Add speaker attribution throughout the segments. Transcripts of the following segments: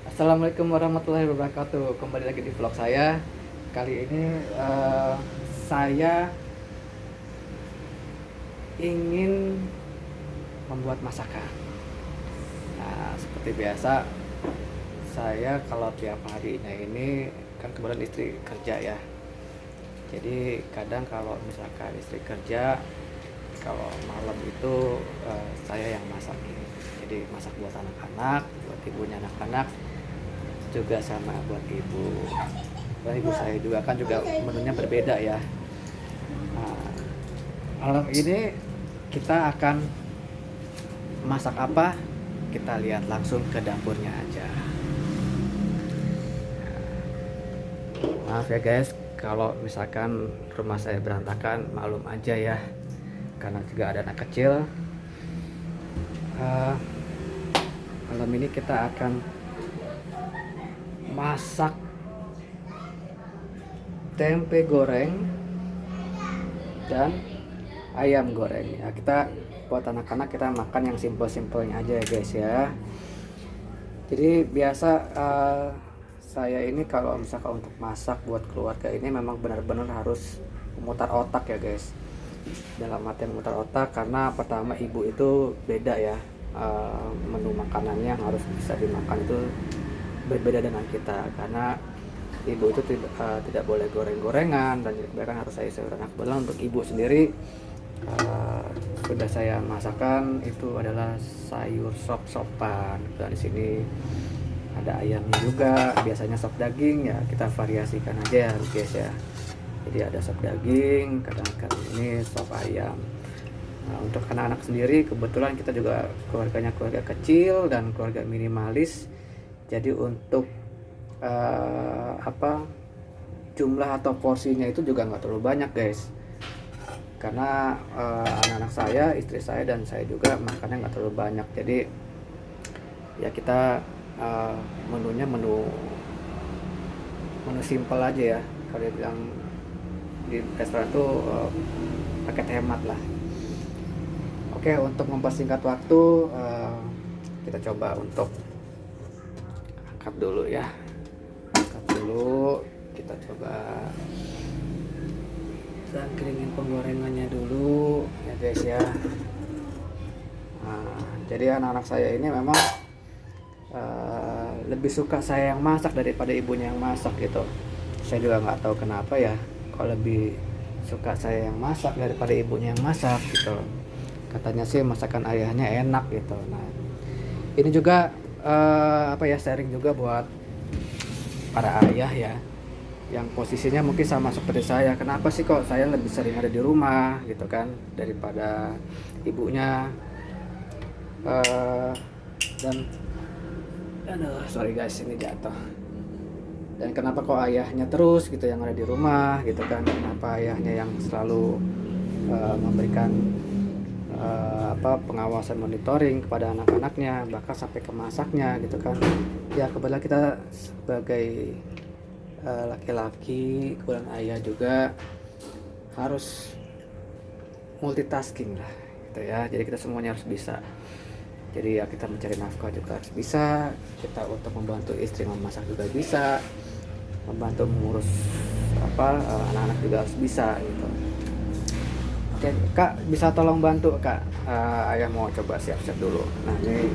Speaker 1: Assalamualaikum warahmatullahi wabarakatuh. Kembali lagi di vlog saya. Kali ini saya ingin membuat masakan. Nah, seperti biasa, saya kalau tiap harinya ini kan kebetulan istri kerja ya. Jadi kadang kalau misalkan istri kerja, kalau malam itu saya yang masak. Jadi masak buat anak-anak, buat ibunya anak-anak, juga sama buat ibu. Dan ibu saya juga kan juga menunya berbeda ya. Nah, malam ini kita akan masak apa? Kita lihat langsung ke dapurnya aja. Maaf ya guys, kalau misalkan rumah saya berantakan, maklum aja ya. Karena juga ada anak kecil. Malam ini kita akan masak tempe goreng dan ayam goreng ya. Kita buat anak-anak kita makan yang simple-simpelnya aja ya guys ya. Jadi biasa saya ini kalau misalkan untuk masak buat keluarga ini memang benar-benar harus memutar otak ya guys. Dalam arti memutar otak karena pertama ibu itu beda ya, menu makanannya yang harus bisa dimakan itu berbeda dengan kita karena ibu itu tidak boleh goreng-gorengan dan bahkan harus saya sayuran. Kebetulan untuk ibu sendiri sudah saya masakan itu adalah sayur sop-sopan. Dan di sini ada ayamnya juga, biasanya sop daging ya, kita variasikan aja ya guys ya. Jadi ada sop daging, kadang-kadang ini sop ayam. Nah, untuk anak-anak sendiri kebetulan kita juga keluarganya keluarga kecil dan keluarga minimalis. Jadi untuk jumlah atau porsinya itu juga nggak terlalu banyak guys, karena anak-anak saya, istri saya dan saya juga makannya nggak terlalu banyak. Jadi ya kita menunya menu simple aja ya, kalau dia bilang di restoran tuh paket hemat lah. Oke, untuk mempersingkat waktu kita coba untuk angkat dulu ya. Kita coba dan keringin penggorengannya dulu ya guys ya. Nah, jadi anak-anak saya ini memang lebih suka saya yang masak daripada ibunya yang masak gitu. Saya juga nggak tahu kenapa ya, kok lebih suka saya yang masak daripada ibunya yang masak gitu. Katanya sih masakan ayahnya enak gitu. Nah, ini juga sharing juga buat para ayah ya, yang posisinya mungkin sama seperti saya. Kenapa sih kok saya lebih sering ada di rumah gitu kan daripada ibunya, dan sorry guys, ini jatuh. Dan kenapa kok ayahnya terus gitu yang ada di rumah gitu kan, kenapa ayahnya yang selalu memberikan pengawasan, monitoring kepada anak-anaknya, bahkan sampai ke masaknya gitu kan. Ya kebetulan kita sebagai laki-laki, kebetulan ayah juga harus multitasking lah gitu ya. Jadi kita semuanya harus bisa. Jadi ya kita mencari nafkah juga harus bisa, kita untuk membantu istri memasak juga bisa, membantu mengurus anak-anak juga harus bisa gitu. Oke kak, bisa tolong bantu kak, ayah mau coba siap-siap dulu. Nah ini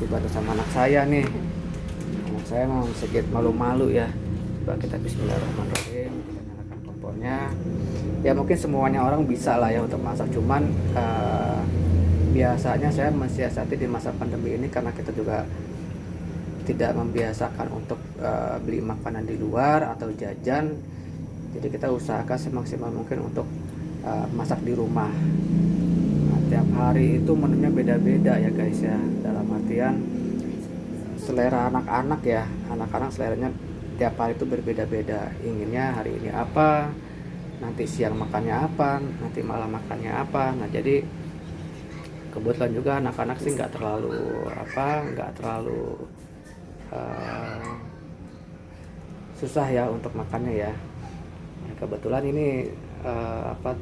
Speaker 1: dibantu sama anak saya nih. Anak saya memang sedikit malu-malu ya. Coba kita bismillahirrahmanirrahim, kita nyalakan kompornya. Ya mungkin semuanya orang bisa lah ya untuk masak, cuman biasanya saya mensiasati di masa pandemi ini karena kita juga tidak membiasakan untuk beli makanan di luar atau jajan. Jadi kita usahakan semaksimal mungkin untuk masak di rumah. Nah, tiap hari itu menunya beda-beda ya guys ya, dalam artian selera anak-anak ya, anak-anak seleranya tiap hari itu berbeda-beda. Inginnya hari ini apa, nanti siang makannya apa, nanti malam makannya apa. Nah jadi kebetulan juga anak-anak sih nggak terlalu susah ya untuk makannya ya. Nah, kebetulan ini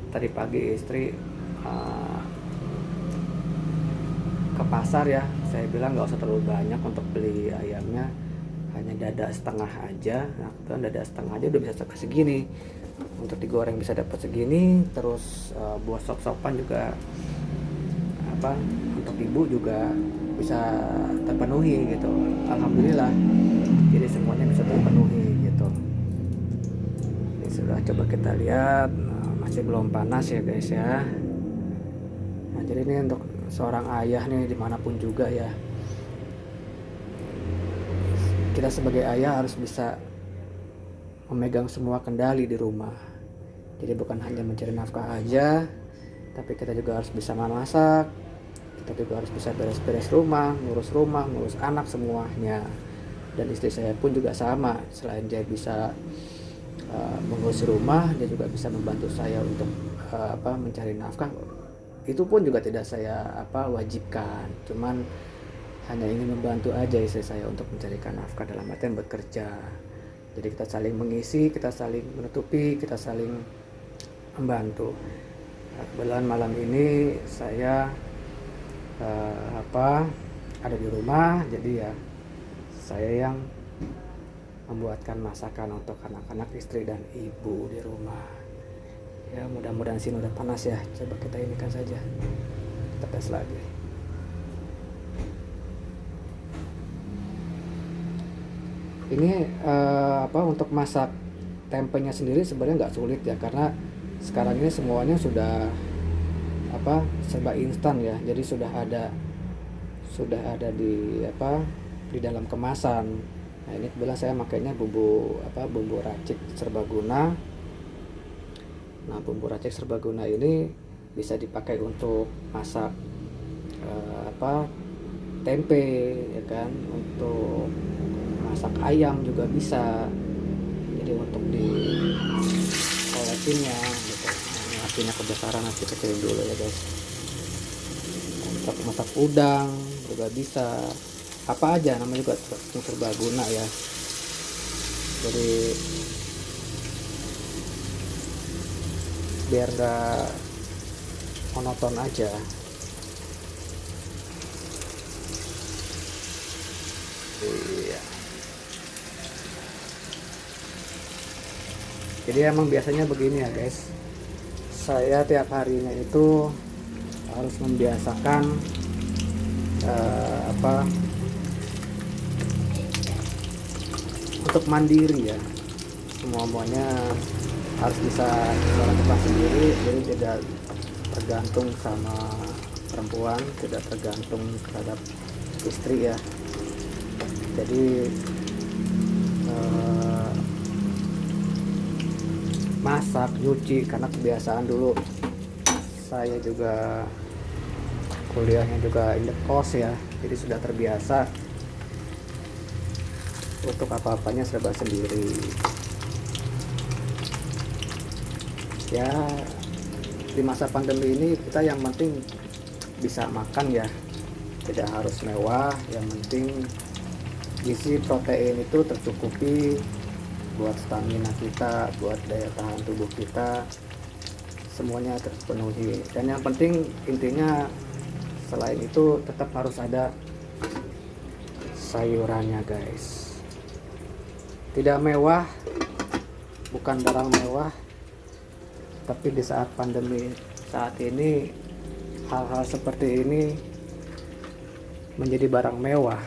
Speaker 1: tadi pagi istri ke pasar ya, saya bilang nggak usah terlalu banyak untuk beli ayamnya, dada setengah aja. Nah kebetulan dada setengah aja udah bisa segini, untuk digoreng bisa dapat segini. Terus buat sop-sopan juga apa untuk ibu juga bisa terpenuhi gitu, alhamdulillah. Jadi semuanya bisa terpenuhi gitu. Ini sudah, coba kita lihat. Masih belum panas ya guys ya. Nah jadi ini untuk seorang ayah nih dimanapun juga ya, kita sebagai ayah harus bisa memegang semua kendali di rumah. Jadi bukan hanya mencari nafkah aja, tapi kita juga harus bisa memasak, kita juga harus bisa beres-beres rumah, ngurus anak semuanya. Dan istri saya pun juga sama, selain dia bisa mengurus rumah, dia juga bisa membantu saya untuk mencari nafkah. Itu pun juga tidak saya wajibkan, cuman hanya ingin membantu aja istri saya untuk mencarikan nafkah, dalam artian bekerja. Jadi kita saling mengisi, kita saling menutupi, kita saling membantu. Nah, kebetulan malam ini saya ada di rumah, jadi ya saya yang membuatkan masakan untuk anak-anak, istri dan ibu di rumah. Ya mudah-mudahan sini udah panas ya, coba kita inikan saja, kita tes lagi. Ini untuk masak tempenya sendiri sebenarnya nggak sulit ya, karena sekarang ini semuanya sudah serba instan ya. Jadi sudah ada di dalam kemasan. Nah ini kebetulan saya makainya bumbu racik serbaguna. Nah bumbu racik serbaguna ini bisa dipakai untuk masak tempe ya kan, untuk masak ayam juga bisa. Jadi untuk di koleksinya gitu. Nah, ini artinya kebesaran nanti kecilin dulu ya guys. Untuk masak udang juga bisa, apa aja namanya juga serbaguna ya. Jadi biar gak monoton aja. Iya. Jadi emang biasanya begini ya guys, saya tiap harinya itu harus membiasakan untuk mandiri ya. Semuanya harus bisa melakukan sendiri, jadi tidak tergantung sama perempuan, tidak tergantung terhadap istri ya. Jadi masak, nyuci, karena kebiasaan dulu saya juga kuliahnya juga indekos ya, jadi sudah terbiasa untuk apa-apanya serba sendiri ya. Di masa pandemi ini kita yang penting bisa makan ya, tidak harus mewah, yang penting gizi protein itu tercukupi buat stamina kita, buat daya tahan tubuh kita, semuanya terpenuhi. Dan yang penting intinya selain itu tetap harus ada sayurannya guys. Tidak mewah, bukan barang mewah, tapi di saat pandemi saat ini hal-hal seperti ini menjadi barang mewah.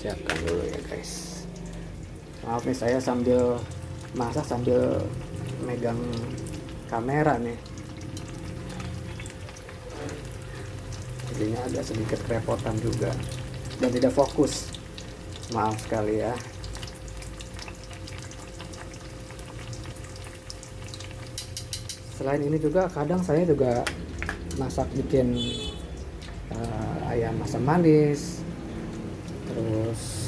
Speaker 1: Siapkan dulu ya guys. Maaf nih, saya sambil masak sambil megang kamera nih, jadinya agak sedikit kerepotan juga dan tidak fokus, maaf sekali ya. Selain ini juga kadang saya juga masak bikin ayam asam manis, terus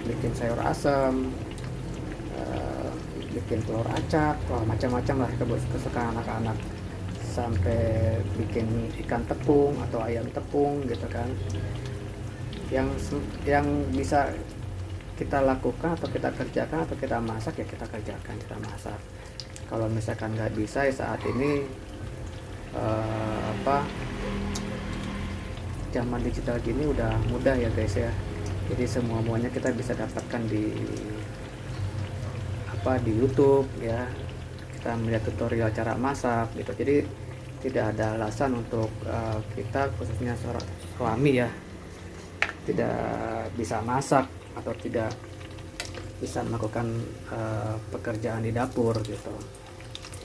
Speaker 1: bikin sayur asam, bikin telur acak, wah macam-macam lah kesukaan anak-anak, sampai bikin ikan tepung atau ayam tepung gitu kan. Yang bisa kita lakukan atau kita kerjakan atau kita masak ya kita kerjakan, kita masak. Kalau misalkan nggak bisa ya saat ini zaman digital gini udah mudah ya guys ya. Jadi semuanya kita bisa dapatkan di YouTube ya. Kita melihat tutorial cara masak gitu. Jadi tidak ada alasan untuk kita khususnya seorang suami ya tidak bisa masak atau tidak bisa melakukan pekerjaan di dapur gitu.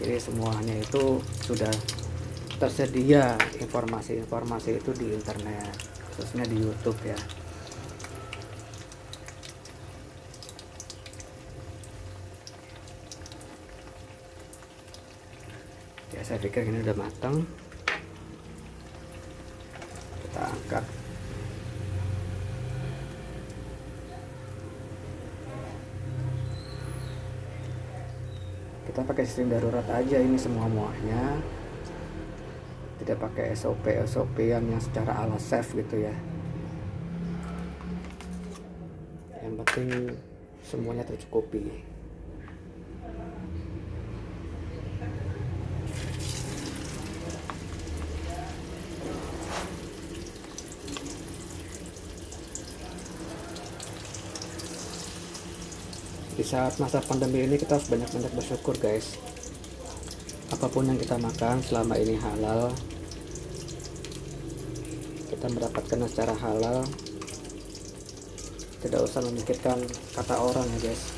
Speaker 1: Jadi semuanya itu sudah tersedia informasi-informasi itu di internet, khususnya di YouTube ya. Ya saya pikir ini udah matang. Kita angkat. Kita pakai sistem darurat aja ini semuanya, tidak pakai SOP yang secara ala chef gitu ya. Yang penting semuanya tercukupi. Di saat masa pandemi ini kita harus banyak-banyak bersyukur guys. Apapun yang kita makan selama ini halal, kita mendapatkan secara halal, tidak usah memikirkan kata orang ya guys.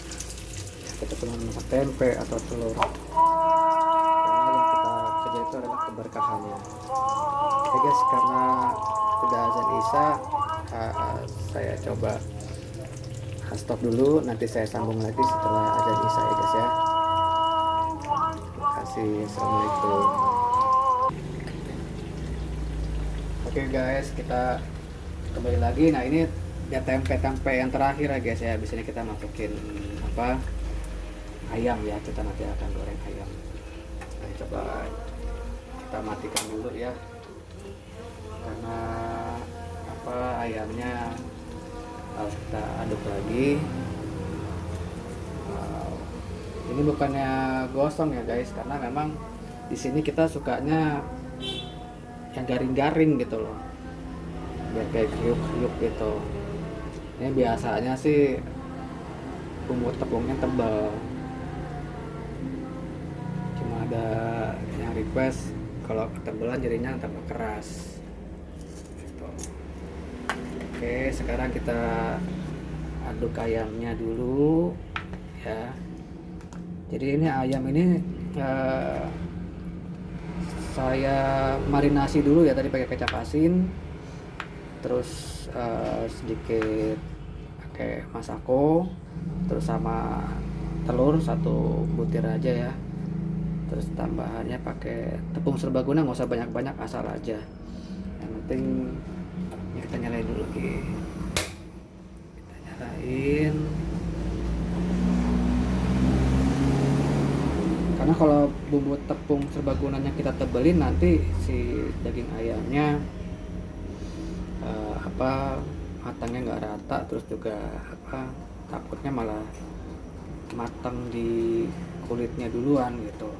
Speaker 1: Kita cuma masak tempe atau telur, karena yang kita kerja itu adalah keberkahannya. Oke guys, karena sudah azan isya, saya coba stop dulu, nanti saya sambung lagi setelah azan isya ya guys ya. Terima kasih, assalamualaikum. Oke guys, kita kembali lagi. Nah ini ya tempe yang terakhir ya guys ya. Di sini kita masukin ayam ya, kita nanti akan goreng ayam. Nah, coba kita matikan dulu ya, karena ayamnya harus kita aduk lagi. Ini bukannya gosong ya guys, karena memang di sini kita sukanya yang garing-garing gitu loh, biar kayak kriuk-kriuk gitu. Ini biasanya sih bumbu tepungnya tebal, cuma ada yang request kalau ketebalan jadinya tambah keras gitu. Oke, sekarang kita aduk ayamnya dulu ya. Jadi ini ayam ini saya marinasi dulu ya, tadi pakai kecap asin, terus sedikit pakai masako, terus sama telur 1 butir aja ya. Terus tambahannya pakai tepung serbaguna, nggak usah banyak-banyak, asal aja. Yang penting ya, kita nyalain dulu lagi. Kita nyalain. Karena kalau bumbu tepung serbagunanya kita tebelin, nanti si daging ayamnya matangnya nggak rata, terus juga takutnya malah matang di kulitnya duluan gitu,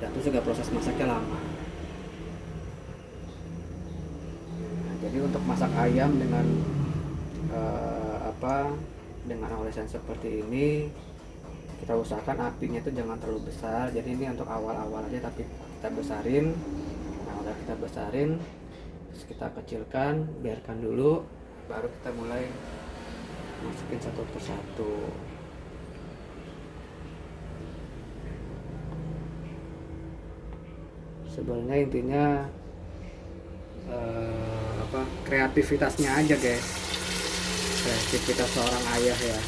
Speaker 1: dan itu juga proses masaknya lama. Nah, jadi untuk masak ayam dengan dengan olesan seperti ini, kita usahakan apinya itu jangan terlalu besar. Jadi ini untuk awal-awal aja, tapi kita besarin. Nah udah kita besarin, terus kita kecilkan, biarkan dulu, baru kita mulai masukin satu persatu. Sebenarnya intinya kreativitasnya aja guys, kreativitas seorang ayah ya.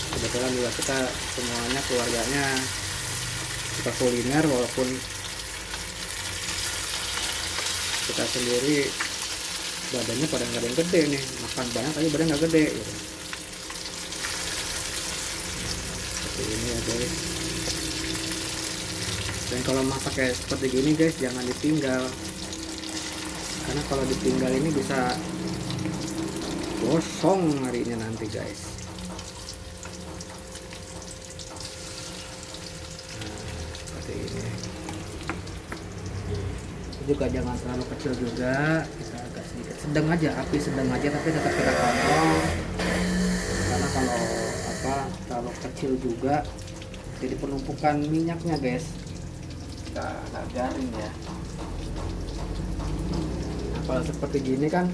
Speaker 1: Kebetulan juga kita semuanya keluarganya suka kuliner, walaupun kita sendiri badannya pada nggak ada yang gede nih, makan banyak tapi badan nggak gede gitu. Seperti ini ya guys. Dan kalau masak kayak seperti gini guys, jangan ditinggal, karena kalau ditinggal ini bisa gosong harinya nanti guys. juga jangan terlalu kecil juga, kita agak sedikit sedang aja, api sedang aja tapi tetap kita kontrol, karena kalau apa terlalu kecil juga jadi penumpukan minyaknya guys, kita agak garing ya. Nah kalau seperti gini kan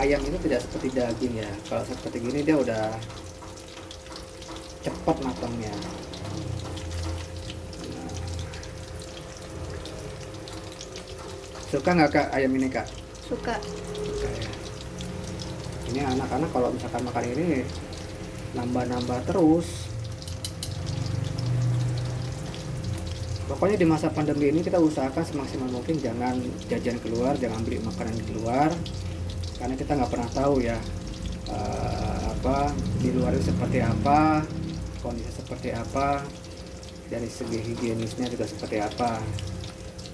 Speaker 1: ayam itu tidak seperti daging ya, kalau seperti gini dia udah cepat matangnya. Suka nggak kak ayam ini kak?
Speaker 2: Suka.
Speaker 1: Suka ya. Ini anak-anak kalau misalkan makan ini nambah-nambah terus. Pokoknya di masa pandemi ini kita usahakan semaksimal mungkin jangan jajan keluar, jangan beli makanan di luar, karena kita nggak pernah tahu ya apa di luar itu seperti apa, kondisi seperti apa, dari segi higienisnya juga seperti apa.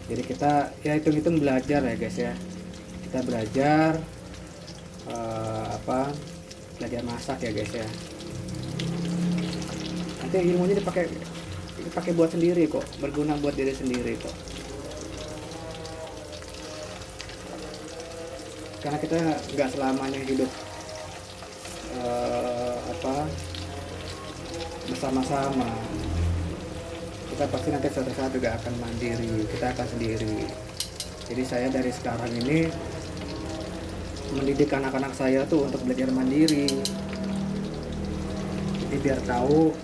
Speaker 1: Jadi kita ya hitung-hitung belajar ya guys ya, kita belajar belajar masak ya guys ya. Nanti ilmunya dipakai buat sendiri kok, berguna buat diri sendiri kok. Karena kita nggak selamanya hidup bersama-sama. Kita pasti nanti suatu saat juga akan mandiri, kita akan sendiri. Jadi saya dari sekarang ini mendidik anak-anak saya tuh untuk belajar mandiri. Jadi biar tahu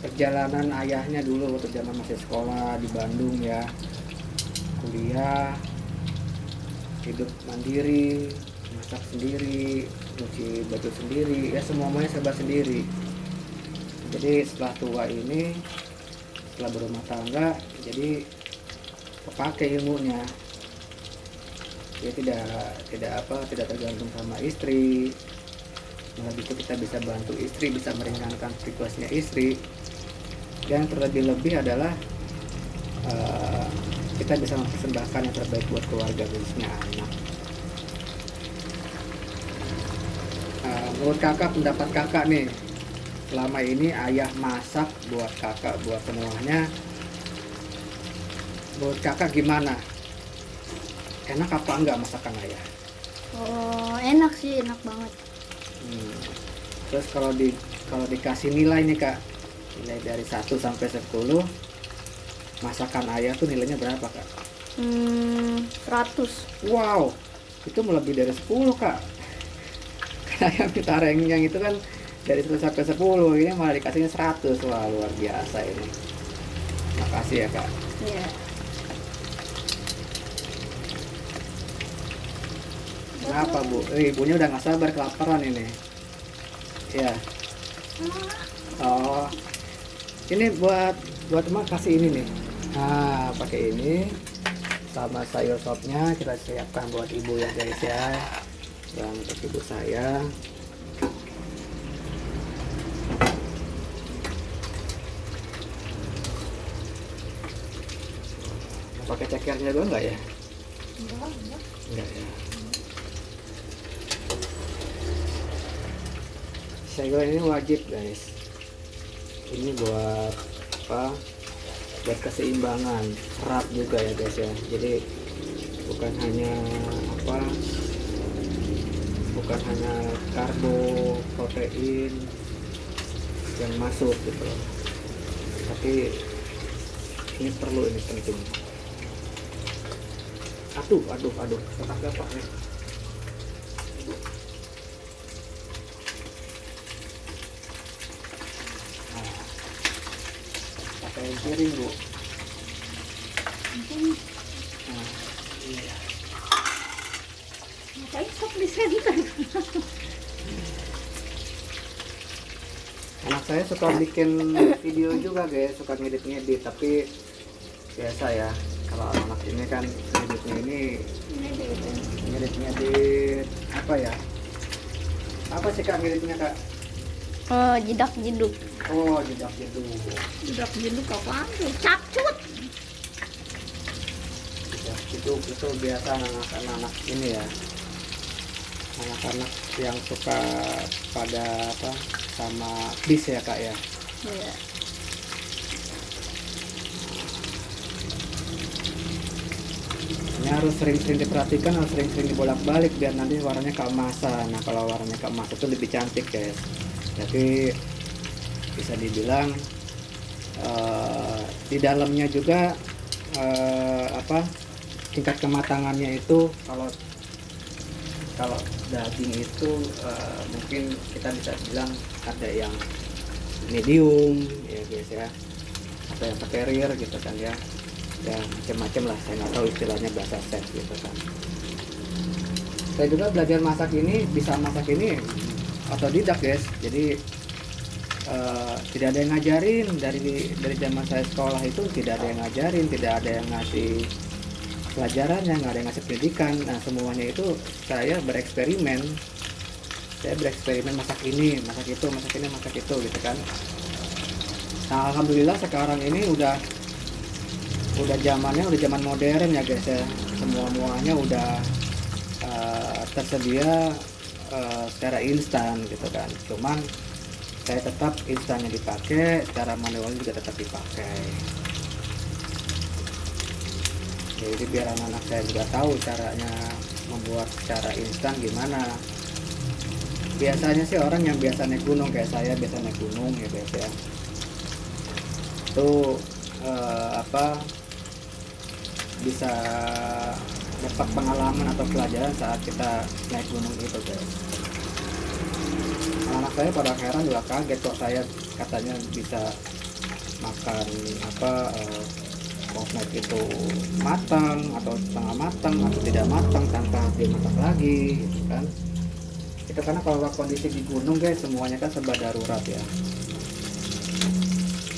Speaker 1: perjalanan ayahnya dulu waktu zaman masih sekolah di Bandung ya, kuliah, hidup mandiri, masak sendiri, cuci baju sendiri, ya semuanya serba sendiri. Jadi setelah tua ini, setelah berumah tangga, jadi kepakai ilmunya. Dia tidak tergantung sama istri. Malah itu kita bisa bantu istri, bisa meringankan tugasnya istri. Dan terlebih-lebih adalah kita bisa mempersembahkan yang terbaik buat keluarga, khususnya anak. Menurut kakak, pendapat kakak nih, selama ini ayah masak buat kakak, buat semuanya, menurut kakak gimana? Enak apa enggak masakan ayah?
Speaker 2: Oh, enak sih, enak banget.
Speaker 1: Terus kalau dikasih nilai nih kak, nilai dari 1 sampai 10, masakan ayah tuh nilainya berapa kak?
Speaker 2: 100.
Speaker 1: Wow, itu melebihi dari 10 kak. Ayam kita ranking itu kan dari 1 sampai 10, ini malah dikasihnya 100. Wah luar biasa ini. Makasih ya kak.
Speaker 2: Iya.
Speaker 1: Kenapa bu? Ibunya udah nggak sabar, kelaparan ini. Ya. Oh, ini buat emak kasih ini nih. Nah pakai ini sama sayur sopnya kita siapkan buat ibu ya guys ya. Dan untuk ibu saya pakai cekernya juga enggak ya? Enggak ya. Sayur ini wajib guys. Ini buat apa? Buat keseimbangan serat juga ya guys ya. Jadi bukan hanya karbo, protein yang masuk gitu loh, tapi ini perlu, ini penting. Aduh gapak nih. Nah, pakai piring bu. Nah, iya.
Speaker 2: Ngapain sok di center?
Speaker 1: Anak saya suka bikin video juga guys, suka ngedit, tapi biasa ya, kalau anak ini kan ngeditnya ini ngedit apa ya? Apa sih kak ngeditnya kak?
Speaker 2: Jedak jeduk.
Speaker 1: Oh jedak jeduk.
Speaker 2: Jedak jeduk apaan tuh? Capcut.
Speaker 1: Jedak jeduk itu biasa anak-anak ini ya, anak-anak yang suka pada sama bis ya kak ya.
Speaker 2: Iya.
Speaker 1: Ini harus sering-sering diperhatikan, harus sering-sering dibolak-balik biar nanti warnanya keemasan. Nah kalau warnanya keemasan itu lebih cantik guys. Jadi bisa dibilang di dalamnya juga tingkat kematangannya itu kalau daging itu mungkin kita bisa bilang ada yang medium ya guys ya, atau yang superior gitu kan ya, macam-macam lah, saya nggak tahu istilahnya bahasa chef gitu kan. Saya juga belajar masak ini, bisa masak ini otodidak guys, jadi tidak ada yang ngajarin dari zaman saya sekolah itu, tidak ada yang ngajarin, tidak ada yang ngasih pelajarannya, nggak ada yang ngasih pendidikan. Nah semuanya itu saya bereksperimen, masak ini, masak itu, masak ini, masak itu gitu kan. Nah alhamdulillah sekarang ini udah zamannya, udah zaman modern ya guys ya, semuanya udah tersedia secara instan gitu kan. Cuman saya tetap instannya dipakai, cara manualnya juga tetap dipakai. Jadi biar anak-anak saya juga tahu caranya membuat secara instan gimana. Biasanya sih orang yang biasa naik gunung kayak saya, biasa naik gunung ya guys ya, itu bisa dapat pengalaman atau pelajaran saat kita naik gunung itu guys. Anak saya pada heran juga kaget kok saya katanya bisa makan koknet itu matang atau setengah matang atau tidak matang tanpa dimasak lagi gitu kan. Itu karena kalau kondisi di gunung guys semuanya kan serba darurat ya.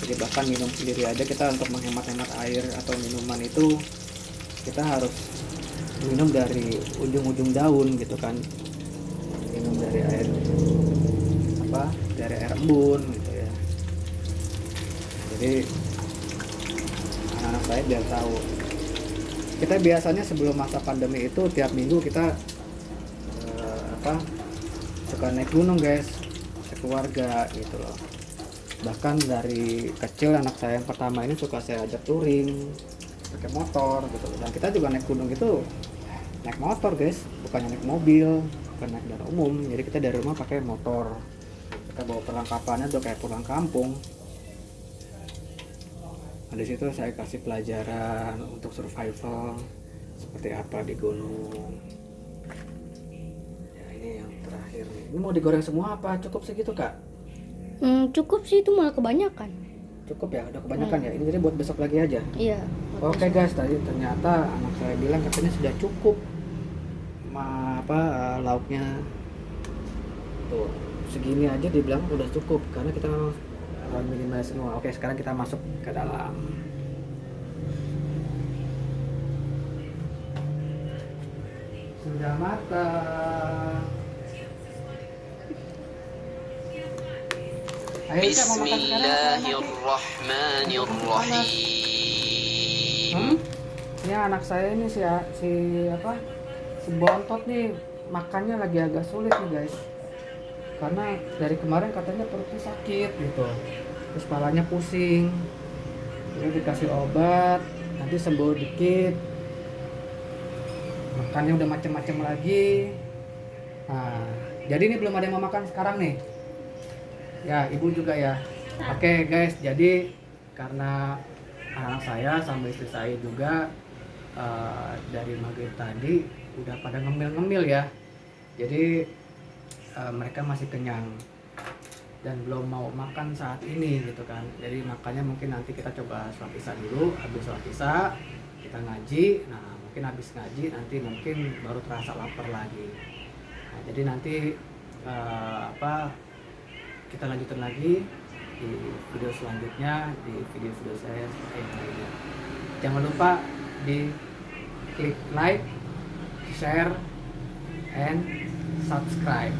Speaker 1: Jadi bahkan minum sendiri aja kita untuk menghemat-hemat air atau minuman itu kita harus minum dari ujung-ujung daun gitu kan. Minum dari air embun gitu ya. Jadi anak-anak saya biar tahu. Kita biasanya sebelum masa pandemi itu tiap minggu kita suka naik gunung guys, sekeluarga gitu loh. Bahkan dari kecil anak saya yang pertama ini suka saya ajak touring pakai motor gitu. Dan kita juga naik gunung itu naik motor guys, bukannya naik mobil, bukan naik kendaraan umum. Jadi kita dari rumah pakai motor, kita bawa perlengkapannya tuh kayak pulang kampung. Nah, di situ saya kasih pelajaran untuk survival seperti apa di gunung. Ya ini yang terakhir nih. Ini mau digoreng semua apa cukup segitu kak?
Speaker 2: Cukup sih, itu malah kebanyakan.
Speaker 1: Cukup ya, udah kebanyakan ya. Ini jadi buat besok lagi aja.
Speaker 2: Iya.
Speaker 1: Oke guys, tadi ternyata anak saya bilang katanya sudah cukup lauknya tuh segini aja, dibilang udah cukup karena kita minimalis semua. Oke, sekarang kita masuk ke dalam. Sudah matang. Ayo, kita mau makan sekarang. Bismillahirrahmanirrahim. Ini anak saya ini si bontot nih makannya lagi agak sulit nih guys, karena dari kemarin katanya perutnya sakit gitu, terus kepalanya pusing, jadi dikasih obat, nanti sembuh dikit, makannya udah macem-macem lagi. Nah jadi ini belum ada yang mau makan sekarang nih ya, ibu juga ya. Oke guys, jadi karena anak saya sama istri saya juga dari maghrib tadi udah pada ngemil-ngemil ya, jadi mereka masih kenyang dan belum mau makan saat ini gitu kan. Jadi makanya mungkin nanti kita coba sholat isya dulu, habis sholat isya kita ngaji. Nah mungkin habis ngaji nanti mungkin baru terasa lapar lagi. Nah, jadi nanti kita lanjutin lagi di video selanjutnya, di video-video saya seperti yang lainnya. Jangan lupa di klik like, share, and subscribe.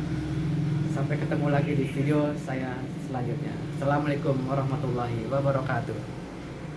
Speaker 1: Sampai ketemu lagi di video saya selanjutnya. Assalamualaikum warahmatullahi wabarakatuh.